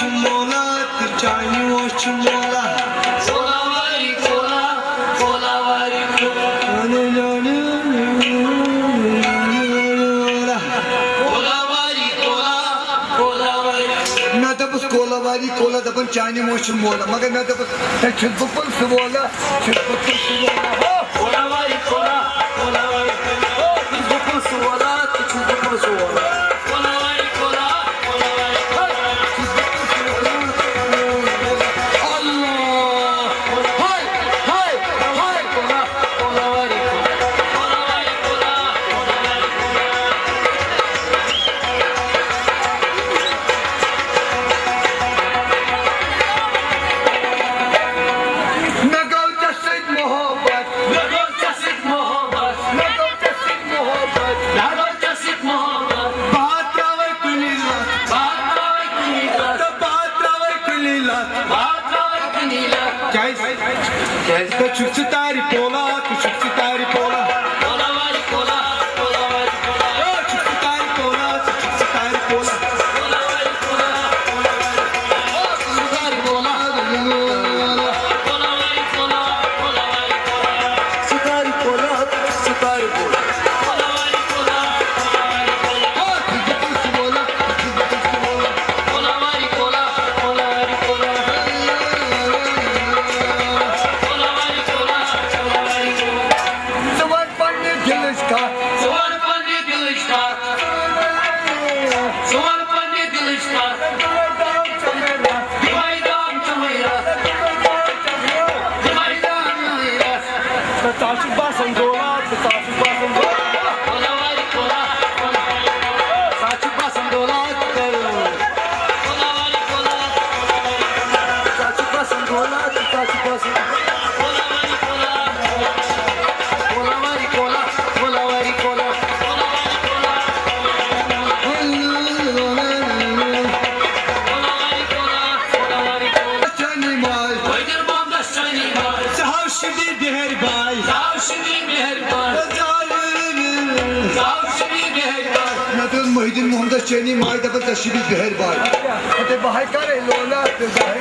mola, Chani watch mola. Kola vari kola, kola vari kola. Kola vari kola, kola vari. मैं तो बस कोलावारी Cola दबन चाइनी motion बोला मगर मैं तो बस छिटपुल से बोला छिटपुल से बोला Kola vari kola, kola vari kola. छिटपुल से बोला छिटपुल से बोला Kola vari kola, kola vari kola. Allah हाय हाय हाय Kola, kola vari kola. Kola vari kola, kola vari kola. नगो जसिद मोहब्बत Lado jasit mohabbat, नगो जसिद मोहब्बत lado jasit mohabbat. बात रावे कुलीला Baat rawai kunila, तो बात रावे कुलीला baat rawai kunila. Gel de çıksın tari pola çıksın tari pola Kola vari kola, kola vari kola. çıksın tari pola çıksın tari pola Kola vari kola, kola vari kola. Sukari kola, kola vari kola, kola vari kola. Sukari pola sukari pola Kola vari kola, kola vari kola. Çıksın pola çıksın pola Kola vari kola, kola vari kola. Kola vari kola, kola vari kola. Sıvar panne gelişka Suvar panne dilishka, suvar panne dilishka. Divaydam chamayra, divaydam chamayra. Taşı basın dola taşı basın dola Kola vari kola, kola vari kola. Taşı basın dola Kola vari kola, kola vari kola. Taşı basın dola taşı basın Kola vari kola, Kola vari kola kola vari kola kola vari kola. Kola vari kola, kola vari kola. Çani mal Oydur bomba shani mar. Sahav şimdi deher bay Zav shini meherban, Zalim zav shini meherban. Nadıl Muhyiddin Muhammed Çeni Mayda da şimdi deher bay Hadi bahay kare lola bahay